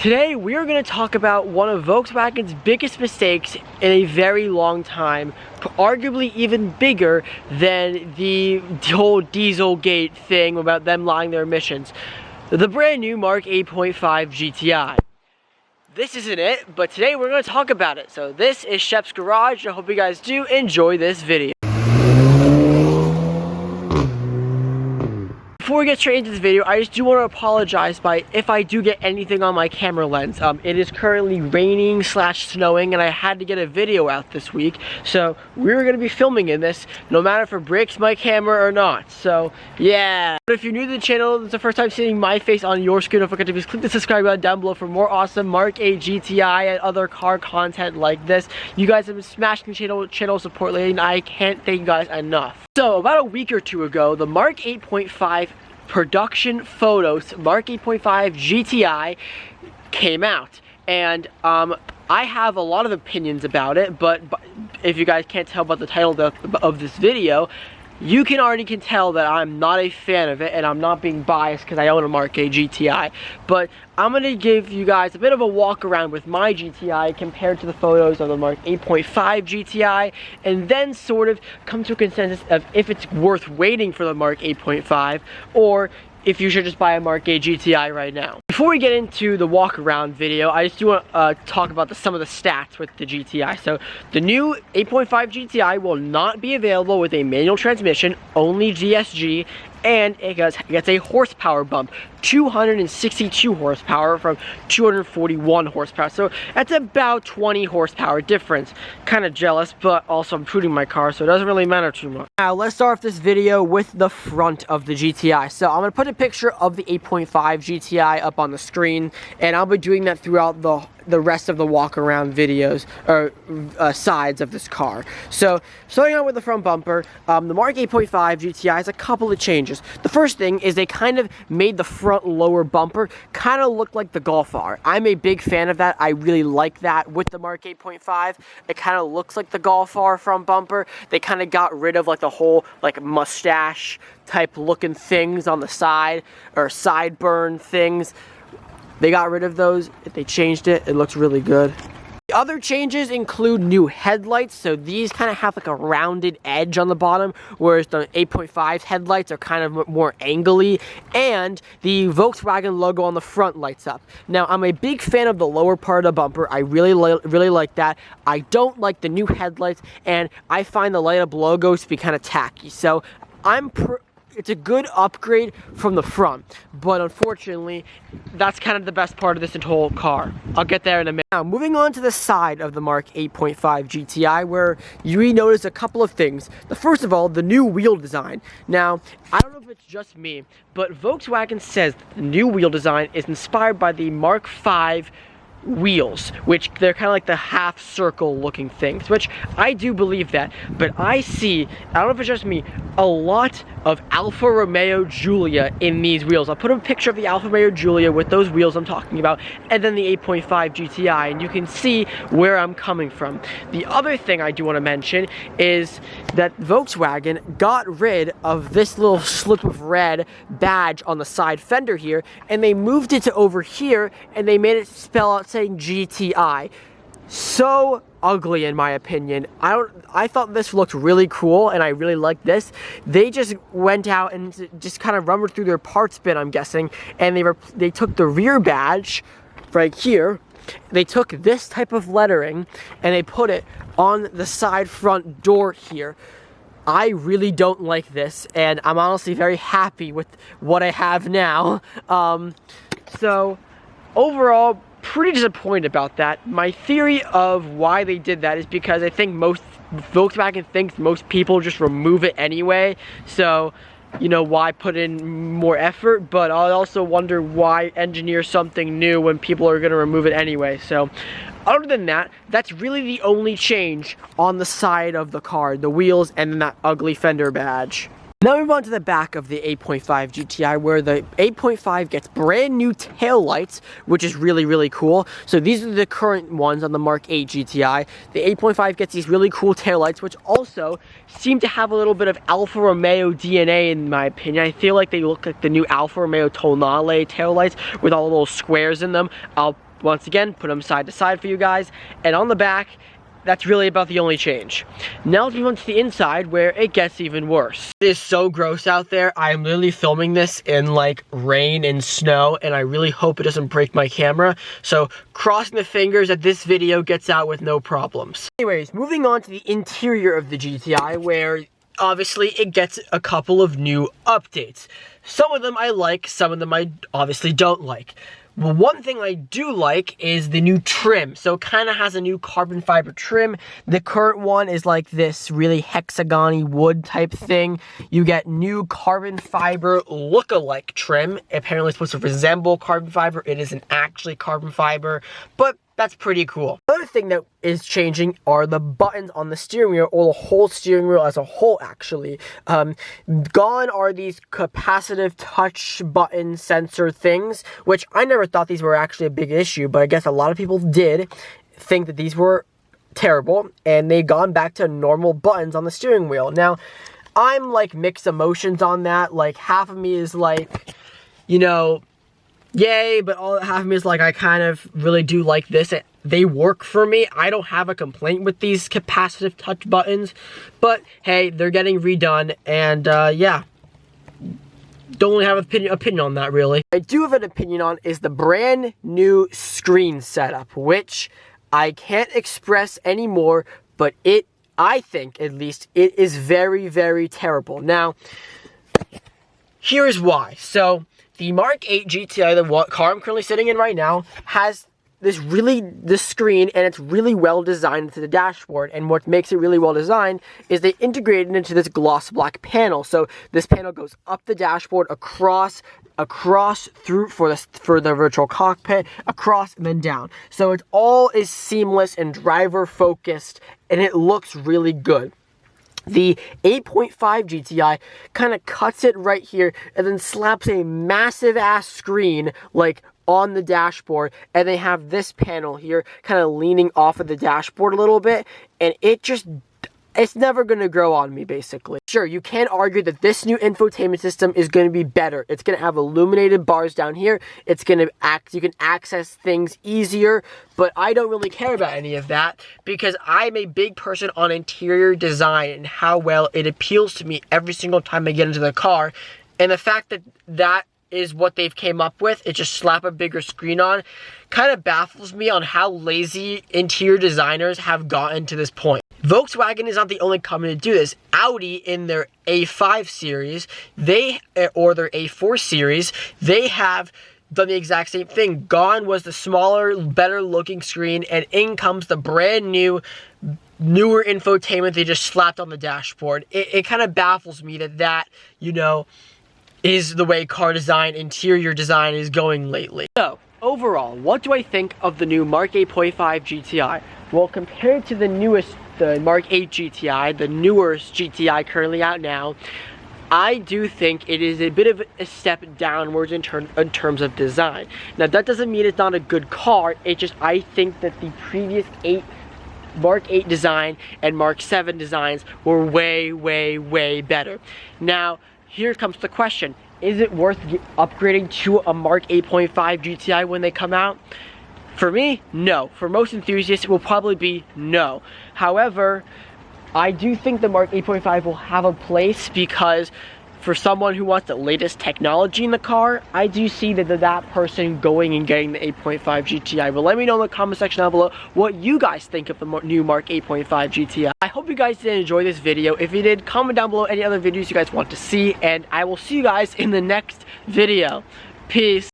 Today we are going to talk about one of Volkswagen's biggest mistakes in a very long time, arguably even bigger than the whole Dieselgate thing about them lying their emissions. The brand new Mark 8.5 GTI. This isn't it, but today we're going to talk about it. So this is Shep's Garage, and I hope you guys do enjoy this video. Before we get straight into this video, I just do want to apologize if I do get anything on my camera lens. It is currently raining / snowing, and I had to get a video out this week. So we're going to be filming in this, no matter if it breaks my camera or not. So yeah. But if you're new to the channel, it's the first time seeing my face on your screen, don't forget to please click the subscribe button down below for more awesome Mark 8 GTI and other car content like this. You guys have been smashing the channel support lately, and I can't thank you guys enough. So about a week or two ago, the Mark 8.5 production photos, Mark 8.5 GTI, came out, and I have a lot of opinions about it, but if you guys can't tell by the title of this video, you can already tell that I'm not a fan of it, and I'm not being biased because I own a Mark 8 GTI. But I'm going to give you guys a bit of a walk around with my GTI compared to the photos of the Mark 8.5 GTI, and then sort of come to a consensus of if it's worth waiting for the Mark 8.5 or if you should just buy a Mark 8 GTI right now. Before we get into the walk around video, I just do want to talk about some of the stats with the GTI. So the new 8.5 GTI will not be available with a manual transmission, only DSG, and it gets a horsepower bump, 262 horsepower from 241 horsepower. So that's about 20 horsepower difference. Kind of jealous, but also I'm tuning my car, so it doesn't really matter too much. Now let's start off this video with the front of the GTI. So I'm going to put a picture of the 8.5 GTI up on the screen, and I'll be doing that throughout the rest of the walk around videos or sides of this car. So starting out with the front bumper, the Mark 8.5 GTI has a couple of changes. The first thing is they kind of made the front lower bumper kind of look like the Golf R. I'm a big fan of that. I really like that with the Mark 8.5. It kind of looks like the Golf R front bumper. They kind of got rid of like the whole like mustache type looking things on the side, or sideburn things. They got rid of those. They changed it. It looks really good. The other changes include new headlights. So these kind of have like a rounded edge on the bottom, whereas the 8.5's headlights are kind of more angly, and the Volkswagen logo on the front lights up. Now, I'm a big fan of the lower part of the bumper. I really like that. I don't like the new headlights, and I find the light up logos to be kind of tacky. So it's a good upgrade from the front, but unfortunately, that's kind of the best part of this whole car. I'll get there in a minute. Now, moving on to the side of the Mark 8.5 GTI, where you notice a couple of things. The first of all, the new wheel design. Now, I don't know if it's just me, but Volkswagen says that the new wheel design is inspired by the Mark 5 wheels, which they're kind of like the half circle looking things, which I do believe that, but I see, I don't know if it's just me, a lot of Alfa Romeo Giulia in these wheels. I'll put a picture of the Alfa Romeo Giulia with those wheels I'm talking about, and then the 8.5 GTI, and you can see where I'm coming from. The other thing I do want to mention is that Volkswagen got rid of this little slip of red badge on the side fender here, and they moved it to over here, and they made it spell out saying GTI. So ugly in my opinion. I thought this looked really cool, and I really like this. They just went out and just kind of rumbled through their parts bin, I'm guessing, and they took the rear badge right here. They took this type of lettering and they put it on the side front door here. I really don't like this, and I'm honestly very happy with what I have now. So overall, pretty disappointed about that. My theory of why they did that is because I think Volkswagen thinks most people just remove it anyway. So, you know, why put in more effort? But I also wonder why engineer something new when people are going to remove it anyway. So, other than that, that's really the only change on the side of the car, the wheels and then that ugly fender badge. Now we move on to the back of the 8.5 GTI, where the 8.5 gets brand new taillights, which is really cool. So these are the current ones on the Mark 8 GTI. The 8.5 gets these really cool taillights, which also seem to have a little bit of Alfa Romeo DNA in my opinion. I feel like they look like the new Alfa Romeo Tonale taillights with all the little squares in them. I'll once again, put them side to side for you guys. And on the back, that's really about the only change. Now let's move on to the inside where it gets even worse. It is so gross out there. I'm literally filming this in like rain and snow, and I really hope it doesn't break my camera. So crossing the fingers that this video gets out with no problems. Anyways, moving on to the interior of the GTI, where obviously it gets a couple of new updates. Some of them I like, some of them I obviously don't like. Well, one thing I do like is the new trim. So it kind of has a new carbon fiber trim. The current one is like this really hexagon-y wood type thing. You get new carbon fiber look-alike trim. Apparently it's supposed to resemble carbon fiber. It isn't actually carbon fiber, but that's pretty cool. Another thing that is changing are the buttons on the steering wheel, or the whole steering wheel as a whole, actually. Gone are these capacitive touch button sensor things, which I never thought these were actually a big issue, but I guess a lot of people did think that these were terrible, and they've gone back to normal buttons on the steering wheel. Now, I'm like mixed emotions on that. Like, half of me is like, you know, yay, but half of me is like, I kind of really do like this. They work for me. I don't have a complaint with these capacitive touch buttons, but hey, they're getting redone, and yeah, don't really have an opinion on that, really. I do have an opinion on is the brand new screen setup, which I can't express anymore, but I think at least it is very, very terrible. Now, here is why. So the Mark 8 GTI, the car I'm currently sitting in right now, has this screen, and it's really well designed into the dashboard. And what makes it really well designed is they integrated it into this gloss black panel. So this panel goes up the dashboard, across through for the virtual cockpit, across and then down. So it all is seamless and driver focused, and it looks really good. The 8.5 GTI kind of cuts it right here and then slaps a massive ass screen like on the dashboard, and they have this panel here kind of leaning off of the dashboard a little bit, and it's never going to grow on me, basically. Sure, you can argue that this new infotainment system is going to be better. It's going to have illuminated bars down here. It's going to you can access things easier, but I don't really care about any of that because I'm a big person on interior design and how well it appeals to me every single time I get into the car. And the fact that that is what they've came up with, it just slap a bigger screen on, kind of baffles me on how lazy interior designers have gotten to this point. Volkswagen is not the only company to do this. Audi in their A5 series, or their A4 series, they have done the exact same thing. Gone was the smaller, better looking screen, and in comes the brand new, newer infotainment they just slapped on the dashboard. It kind of baffles me that, you know, is the way car design, interior design is going lately. So, overall, what do I think of the new Mark 8.5 GTI? Well, compared to the Mark 8 GTI, the newer GTI currently out now, I do think it is a bit of a step downwards in terms of design. Now, that doesn't mean it's not a good car, it just, I think that the previous Mark 8 design and Mark 7 designs were way, way, way better. Now, here comes the question. Is it worth upgrading to a Mark 8.5 GTI when they come out? For me, no. For most enthusiasts, it will probably be no. However, I do think the Mark 8.5 will have a place because for someone who wants the latest technology in the car, I do see that person going and getting the 8.5 GTI. But let me know in the comment section down below what you guys think of the new Mark 8.5 GTI. I hope you guys did enjoy this video. If you did, comment down below any other videos you guys want to see, and I will see you guys in the next video. Peace.